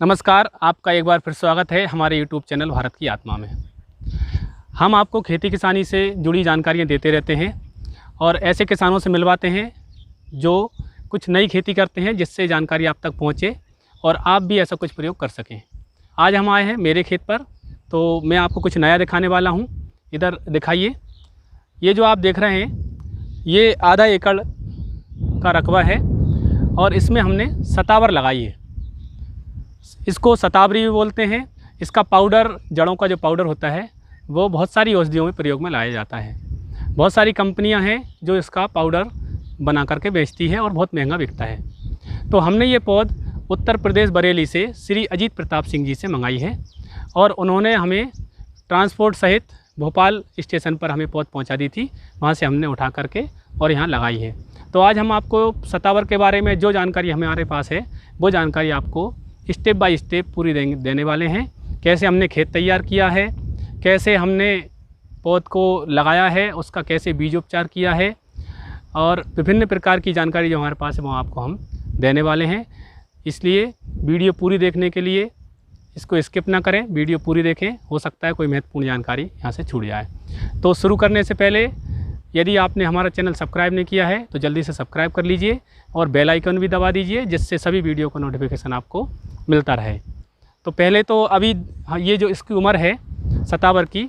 नमस्कार, आपका एक बार फिर स्वागत है हमारे यूट्यूब चैनल भारत की आत्मा में। हम आपको खेती किसानी से जुड़ी जानकारियाँ देते रहते हैं और ऐसे किसानों से मिलवाते हैं जो कुछ नई खेती करते हैं, जिससे जानकारी आप तक पहुँचे और आप भी ऐसा कुछ प्रयोग कर सकें। आज हम आए हैं मेरे खेत पर, तो मैं आपको कुछ नया दिखाने वाला हूँ। इधर दिखाइए, ये जो आप देख रहे हैं ये आधा एकड़ का रकबा है और इसमें हमने सतावर लगाई है। इसको शतावरी भी बोलते हैं। इसका पाउडर, जड़ों का जो पाउडर होता है वो बहुत सारी औषधियों में प्रयोग में लाया जाता है। बहुत सारी कंपनियां हैं जो इसका पाउडर बना करके बेचती है और बहुत महंगा बिकता है। तो हमने ये पौध उत्तर प्रदेश बरेली से श्री अजीत प्रताप सिंह जी से मंगाई है और उन्होंने हमें ट्रांसपोर्ट सहित भोपाल स्टेशन पर हमें पौध पहुंचा दी थी। वहां से हमने उठा करके और यहाँ लगाई है। तो आज हम आपको सतावर के बारे में जो जानकारी हमारे पास है वो जानकारी आपको स्टेप बाय स्टेप पूरी देने वाले हैं। कैसे हमने खेत तैयार किया है, कैसे हमने पौध को लगाया है, उसका कैसे बीजोपचार किया है और विभिन्न प्रकार की जानकारी जो हमारे पास है वो आपको हम देने वाले हैं। इसलिए वीडियो पूरी देखने के लिए इसको स्किप ना करें, वीडियो पूरी देखें। हो सकता है कोई महत्वपूर्ण जानकारी यहाँ से छूट जाए। तो शुरू करने से पहले यदि आपने हमारा चैनल सब्सक्राइब नहीं किया है तो जल्दी से सब्सक्राइब कर लीजिए और बेल आइकन भी दबा दीजिए, जिससे सभी वीडियो का नोटिफिकेशन आपको मिलता रहे। तो पहले तो अभी ये जो इसकी उम्र है सतावर की,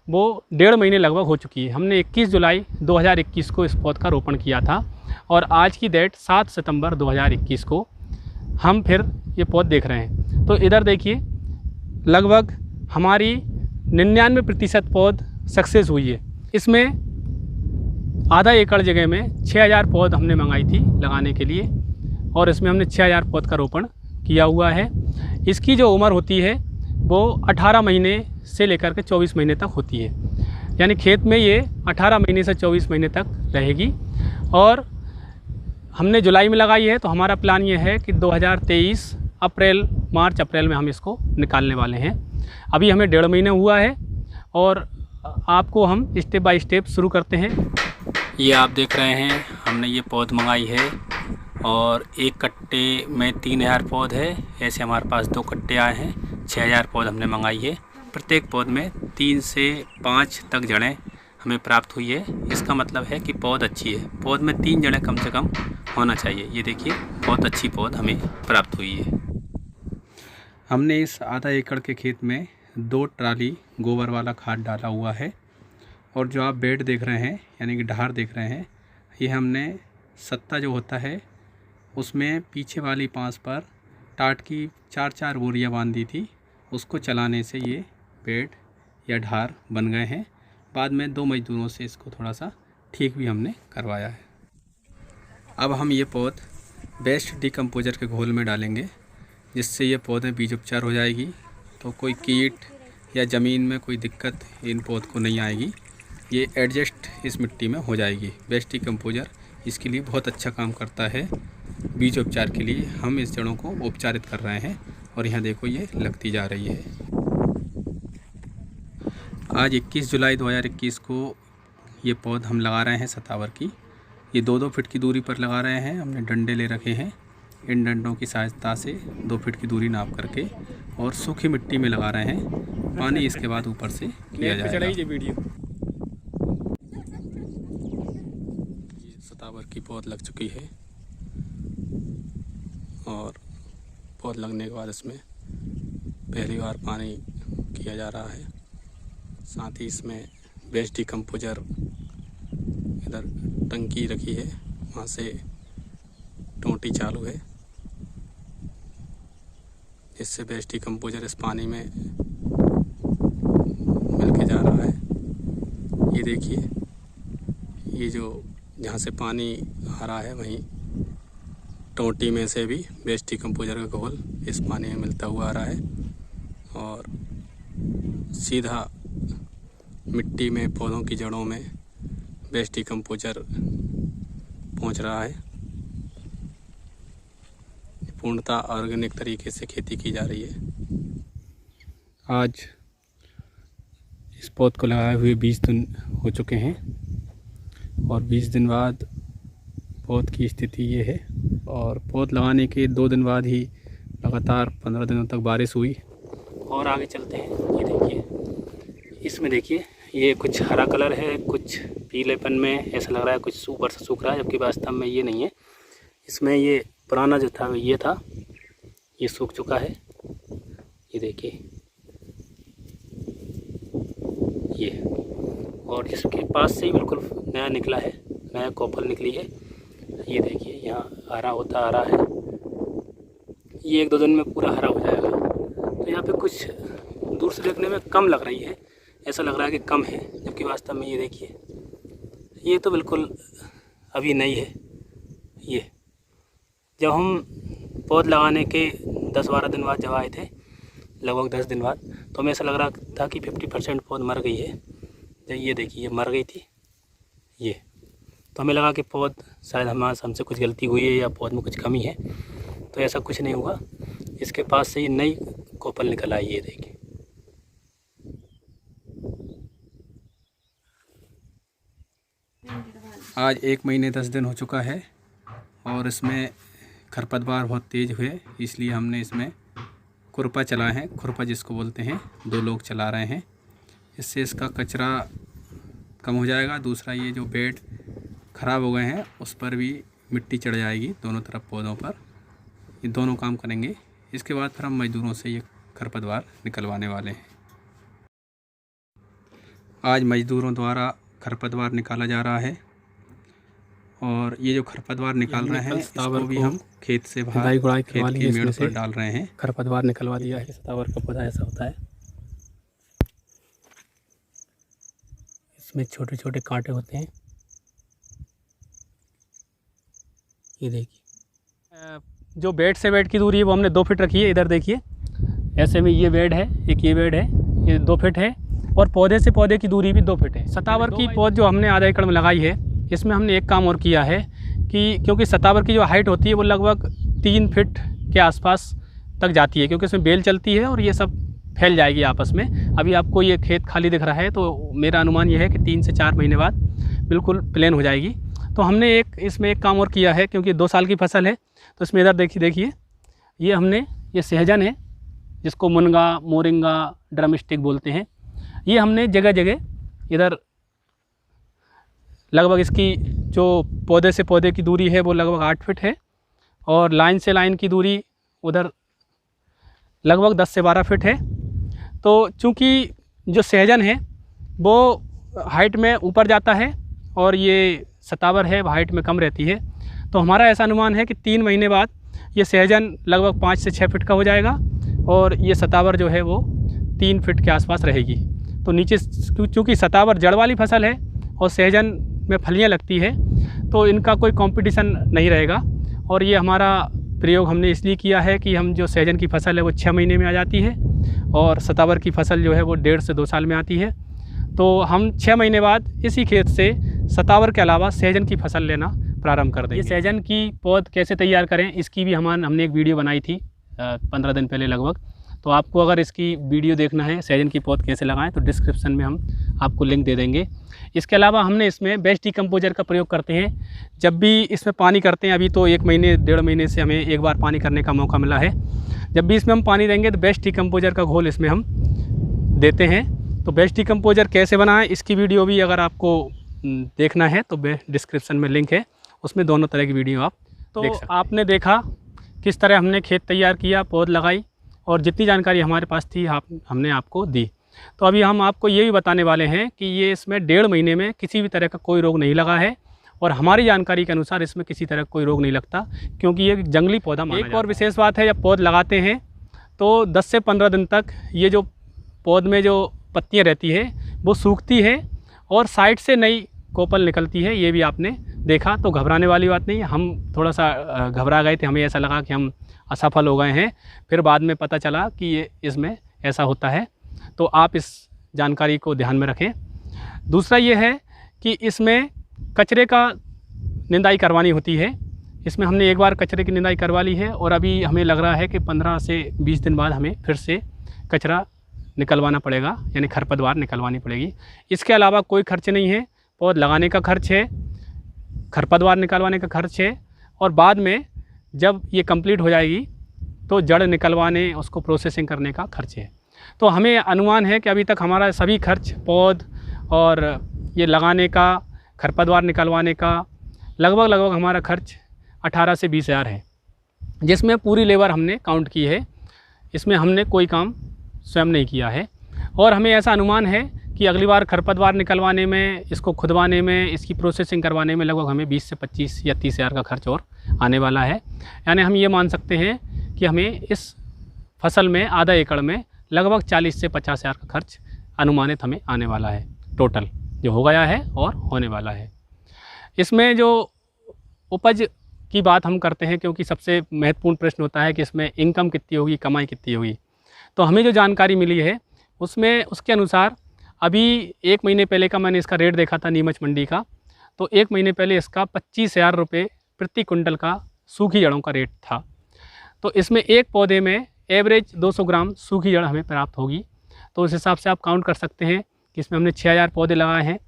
वो 1.5 महीने लगभग हो चुकी है। हमने 21 जुलाई 2021 को इस पौध का रोपण किया था और आज की डेट 7 सितंबर 2021 को हम फिर ये पौध देख रहे हैं। तो इधर देखिए, लगभग हमारी 99% पौध सक्सेस हुई है। इसमें आधा एकड़ जगह में 6000 पौध हमने मंगाई थी लगाने के लिए और इसमें हमने 6000 पौध का रोपण किया हुआ है। इसकी जो उम्र होती है वो 18 महीने से लेकर के 24 महीने तक होती है। यानी खेत में ये 18 महीने से 24 महीने तक रहेगी और हमने जुलाई में लगाई है। तो हमारा प्लान ये है कि 2023 मार्च अप्रैल में हम इसको निकालने वाले हैं। अभी हमें 1.5 महीने हुआ है और आपको हम स्टेप बाय स्टेप शुरू करते हैं। ये आप देख रहे हैं, हमने ये पौध मंगाई है और एक कट्टे में 3000 पौध है। ऐसे हमारे पास 2 कट्टे आए हैं, 6000 पौध हमने मंगाई है। प्रत्येक पौध में 3 से 5 तक जड़ें हमें प्राप्त हुई है। इसका मतलब है कि पौध अच्छी है। पौध में 3 जड़ें कम से कम होना चाहिए। ये देखिए, बहुत अच्छी पौध हमें प्राप्त हुई है। हमने इस आधा एकड़ के खेत में 2 ट्राली गोबर वाला खाद डाला हुआ है और जो आप बेड देख रहे हैं यानी कि ढार देख रहे हैं, ये हमने सत्ता जो होता है उसमें पीछे वाली पांस पर टाट की 4-4 बोरियाँ बांध दी थी। उसको चलाने से ये बेड या ढार बन गए हैं। बाद में 2 मजदूरों से इसको थोड़ा सा ठीक भी हमने करवाया है। अब हम ये पौध बेस्ट डिकम्पोजर के घोल में डालेंगे, जिससे ये पौधे बीज उपचार हो जाएगी। तो कोई कीट या ज़मीन में कोई दिक्कत इन पौध को नहीं आएगी। ये एडजस्ट इस मिट्टी में हो जाएगी। बेस्ट डिकम्पोजर इसके लिए बहुत अच्छा काम करता है। बीज उपचार के लिए हम इस जड़ों को उपचारित कर रहे हैं और यहाँ देखो ये लगती जा रही है। आज 21 जुलाई 2021 को ये पौध हम लगा रहे हैं सतावर की। ये 2-2 फीट की दूरी पर लगा रहे हैं। हमने डंडे ले रखे हैं, इन डंडों की सहायता से 2 फीट की दूरी नाप करके और सूखी मिट्टी में लगा रहे हैं। पानी इसके बाद ऊपर से किया जाएगा। सतावर की पौध लग चुकी है और पौध लगने के बाद इसमें पहली बार पानी किया जा रहा है। साथ ही इसमें बेस्ट डिकम्पोजर, इधर टंकी रखी है, वहाँ से टोंटी चालू है, इससे बेस्ट डिकम्पोजर इस पानी में मिलके जा रहा है। ये देखिए, ये जो जहाँ से पानी आ रहा है वहीं टोंटी में से भी बेस्ट डिकम्पोजर का घोल इस पानी में मिलता हुआ आ रहा है और सीधा मिट्टी में पौधों की जड़ों में बेस्ट डिकम्पोजर पहुँच रहा है। पूर्णतः ऑर्गेनिक तरीके से खेती की जा रही है। आज इस पौध को लगाए हुए 20 दिन हो चुके हैं और 20 दिन बाद पौध की स्थिति ये है। और पौध लगाने के 2 दिन बाद ही लगातार 15 दिनों तक बारिश हुई। और आगे चलते हैं, ये देखिए, इसमें देखिए ये कुछ हरा कलर है, कुछ पीलेपन में ऐसा लग रहा है, कुछ ऊपर से सूख रहा है, जबकि वास्तव में ये नहीं है। इसमें ये पुराना जो था ये था, ये सूख चुका है। ये देखिए ये, और इसके पास से ही बिल्कुल नया निकला है, नया कोपल निकली है। ये देखिए यहाँ हरा होता आ रहा है, ये 1-2 दिन में पूरा हरा हो जाएगा। तो यहाँ पे कुछ दूर से देखने में कम लग रही है, ऐसा लग रहा है कि कम है, जबकि वास्तव में ये देखिए ये तो बिल्कुल अभी नई है। ये जब हम पौध लगाने के 10-12 दिन बाद जब आए थे, लगभग 10 दिन बाद, तो हमें ऐसा लग रहा था कि 50% पौध मर गई है। जब ये देखिए ये मर गई थी ये, तो हमें लगा कि पौध शायद हमसे कुछ गलती हुई है या पौध में कुछ कमी है, तो ऐसा कुछ नहीं हुआ। इसके पास से ये नई कोपल निकल आई, ये देखिए। आज 1 महीने 10 दिन हो चुका है और इसमें खरपतवार बहुत तेज़ हुए, इसलिए हमने इसमें खुरपा चलाए हैं, खुरपा जिसको बोलते हैं, 2 लोग चला रहे हैं। इससे इसका कचरा कम हो जाएगा। दूसरा ये जो बेड ख़राब हो गए हैं उस पर भी मिट्टी चढ़ जाएगी दोनों तरफ पौधों पर। ये दोनों काम करेंगे। इसके बाद फिर हम मज़दूरों से ये खरपतवार निकलवाने वाले हैं। आज मज़दूरों द्वारा खरपतवार निकाला जा रहा है और ये जो खरपतवार निकाल रहे हैं इसको भी हम खेत से बाहर खेत की मेड़ पर डाल रहे हैं। खरपतवार निकलवा दिया है। सतावर का पौधा ऐसा होता है, इसमें छोटे छोटे कांटे होते हैं। ये देखिए जो बेड से बेड की दूरी है वो हमने 2 फीट रखी है। इधर देखिए ऐसे में ये बेड है, एक ये बेड है, ये 2 फीट है और पौधे से पौधे की दूरी भी 2 फीट है। सतावर की पौध जो हमने आधा एकड़ में लगाई है, इसमें हमने एक काम और किया है कि क्योंकि सतावर की जो हाइट होती है वो लगभग 3 फीट के आसपास तक जाती है, क्योंकि इसमें बेल चलती है और ये सब फैल जाएगी आपस में। अभी आपको ये खेत खाली दिख रहा है, तो मेरा अनुमान ये है कि 3 से 4 महीने बाद बिल्कुल प्लेन हो जाएगी। तो हमने इसमें एक काम और किया है, क्योंकि 2 साल की फसल है, तो इसमें इधर देखिए ये हमने, ये सहजन है जिसको मुनगा, मोरिंगा, ड्रमस्टिक बोलते हैं। ये हमने जगह जगह इधर लगभग इसकी जो पौधे से पौधे की दूरी है वो लगभग 8 फीट है और लाइन से लाइन की दूरी उधर लगभग 10 से 12 फीट है। तो चूँकि जो सहजन है वो हाइट में ऊपर जाता है और ये सतावर है हाइट में कम रहती है, तो हमारा ऐसा अनुमान है कि 3 महीने बाद ये सहजन लगभग 5 से 6 फीट का हो जाएगा और ये सतावर जो है वो 3 फीट के आसपास रहेगी। तो नीचे चूँकि सतावर जड़ वाली फसल है और सहजन में फलियाँ लगती है, तो इनका कोई कंपटीशन नहीं रहेगा। और ये हमारा प्रयोग हमने इसलिए किया है कि हम जो सहजन की फसल है वो 6 महीने में आ जाती है और सतावर की फसल जो है वो 1.5 से 2 साल में आती है। तो हम 6 महीने बाद इसी खेत से सतावर के अलावा सहजन की फसल लेना प्रारंभ कर देंगे। ये सहजन की पौध कैसे तैयार करें इसकी भी हमने एक वीडियो बनाई थी 15 दिन पहले लगभग। तो आपको अगर इसकी वीडियो देखना है सहजन की पौध कैसे लगाएं तो डिस्क्रिप्शन में हम आपको लिंक दे देंगे। इसके अलावा हमने इसमें बेस्ट डिकम्पोजर का प्रयोग करते हैं। जब भी इसमें पानी करते हैं, अभी तो 1 महीने 1.5 महीने से हमें एक बार पानी करने का मौका मिला है, जब भी इसमें हम पानी देंगे तो बेस्ट डिकम्पोजर का घोल इसमें हम देते हैं। तो बेस्ट डिकम्पोजर कैसे बनाएं इसकी वीडियो भी अगर आपको देखना है तो डिस्क्रिप्शन में लिंक है, उसमें दोनों तरह की वीडियो आप देख सकते हैं। आपने देखा किस तरह हमने खेत तैयार किया, पौध लगाई और जितनी जानकारी हमारे पास थी हमने आपको दी। तो अभी हम आपको ये भी बताने वाले हैं कि ये इसमें 1.5 महीने में किसी भी तरह का कोई रोग नहीं लगा है और हमारी जानकारी के अनुसार इसमें किसी तरह का कोई रोग नहीं लगता, क्योंकि ये जंगली पौधा माना जाता है। एक और विशेष बात है, जब पौध लगाते हैं तो 10 से 15 दिन तक ये जो पौध में जो पत्तियाँ रहती है वो सूखती है और साइड से नई कोपल निकलती है। ये भी आपने देखा, तो घबराने वाली बात नहीं है। हम थोड़ा सा घबरा गए थे, हमें ऐसा लगा कि हम असफल हो गए हैं, फिर बाद में पता चला कि ये इसमें ऐसा होता है। तो आप इस जानकारी को ध्यान में रखें। दूसरा ये है कि इसमें कचरे का निंदाई करवानी होती है। इसमें हमने एक बार कचरे की निंदाई करवा ली है और अभी हमें लग रहा है कि 15 से 20 दिन बाद हमें फिर से कचरा निकलवाना पड़ेगा, यानी खरपतवार निकलवानी पड़ेगी। इसके अलावा कोई खर्च नहीं है। पौध लगाने का खर्च है, खरपतवार निकलवाने का खर्च है और बाद में जब ये कंप्लीट हो जाएगी तो जड़ निकलवाने, उसको प्रोसेसिंग करने का खर्च है। तो हमें अनुमान है कि अभी तक हमारा सभी खर्च, पौध और ये लगाने का, खरपतवार निकलवाने का, लगभग हमारा खर्च 18 से 20 हज़ार है, जिसमें पूरी लेबर हमने काउंट की है। इसमें हमने कोई काम स्वयं नहीं किया है। और हमें ऐसा अनुमान है कि अगली बार खरपतवार निकलवाने में, इसको खुदवाने में, इसकी प्रोसेसिंग करवाने में लगभग हमें 20 से 25 या 30 हज़ार का खर्च और आने वाला है। यानी हम ये मान सकते हैं कि हमें इस फसल में, आधा एकड़ में लगभग 40 से 50 हज़ार का खर्च अनुमानित हमें आने वाला है, टोटल जो हो गया है और होने वाला है। इसमें जो उपज की बात हम करते हैं, क्योंकि सबसे महत्वपूर्ण प्रश्न होता है कि इसमें इनकम कितनी होगी, कमाई कितनी होगी। तो हमें जो जानकारी मिली है उसमें, उसके अनुसार अभी 1 महीने पहले का मैंने इसका रेट देखा था नीमच मंडी का, तो 1 महीने पहले इसका 25 हज़ार रुपये प्रति कुंटल का सूखी जड़ों का रेट था। तो इसमें एक पौधे में एवरेज 200 ग्राम सूखी जड़ हमें प्राप्त होगी। तो उस हिसाब से आप काउंट कर सकते हैं कि इसमें हमने 6000 पौधे लगाए हैं,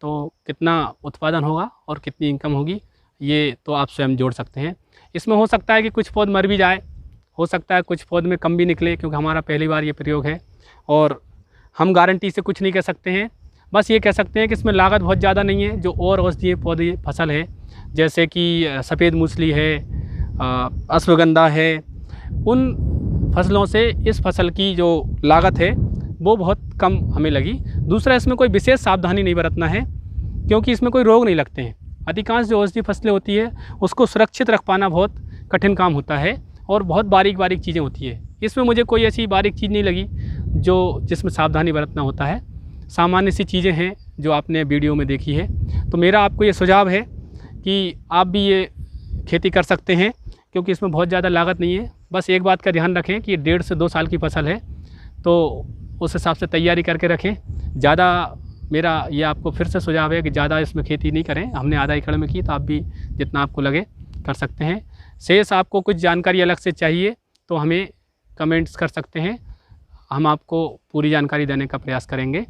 तो कितना उत्पादन होगा और कितनी इनकम होगी, ये तो आप स्वयं जोड़ सकते हैं। इसमें हो सकता है कि कुछ पौध मर भी जाए, हो सकता है कुछ पौध में कम भी निकले, क्योंकि हमारा पहली बार ये प्रयोग है और हम गारंटी से कुछ नहीं कह सकते हैं। बस ये कह सकते हैं कि इसमें लागत बहुत ज़्यादा नहीं है। जो और औषधीय पौधे फसल है, जैसे कि सफ़ेद मूसली है, अश्वगंधा है, उन फसलों से इस फसल की जो लागत है वो बहुत कम हमें लगी। दूसरा, इसमें कोई विशेष सावधानी नहीं बरतना है, क्योंकि इसमें कोई रोग नहीं लगते हैं। अधिकांश जो औषधीय फसलें होती है उसको सुरक्षित रख पाना बहुत कठिन काम होता है और बहुत बारीक चीज़ें होती है। इसमें मुझे कोई ऐसी बारीक चीज़ नहीं लगी जिसमें सावधानी बरतना होता है। सामान्य सी चीज़ें हैं जो आपने वीडियो में देखी है। तो मेरा आपको ये सुझाव है कि आप भी ये खेती कर सकते हैं, क्योंकि इसमें बहुत ज़्यादा लागत नहीं है। बस एक बात का ध्यान रखें कि 1.5 से 2 साल की फसल है, तो उस हिसाब से तैयारी करके रखें। ज़्यादा मेरा ये आपको फिर से सुझाव है कि ज़्यादा इसमें खेती नहीं करें। हमने आधा एकड़ में की, तो आप भी जितना आपको लगे कर सकते हैं। शेष आपको कुछ जानकारी अलग से चाहिए तो हमें कमेंट्स कर सकते हैं, हम आपको पूरी जानकारी देने का प्रयास करेंगे।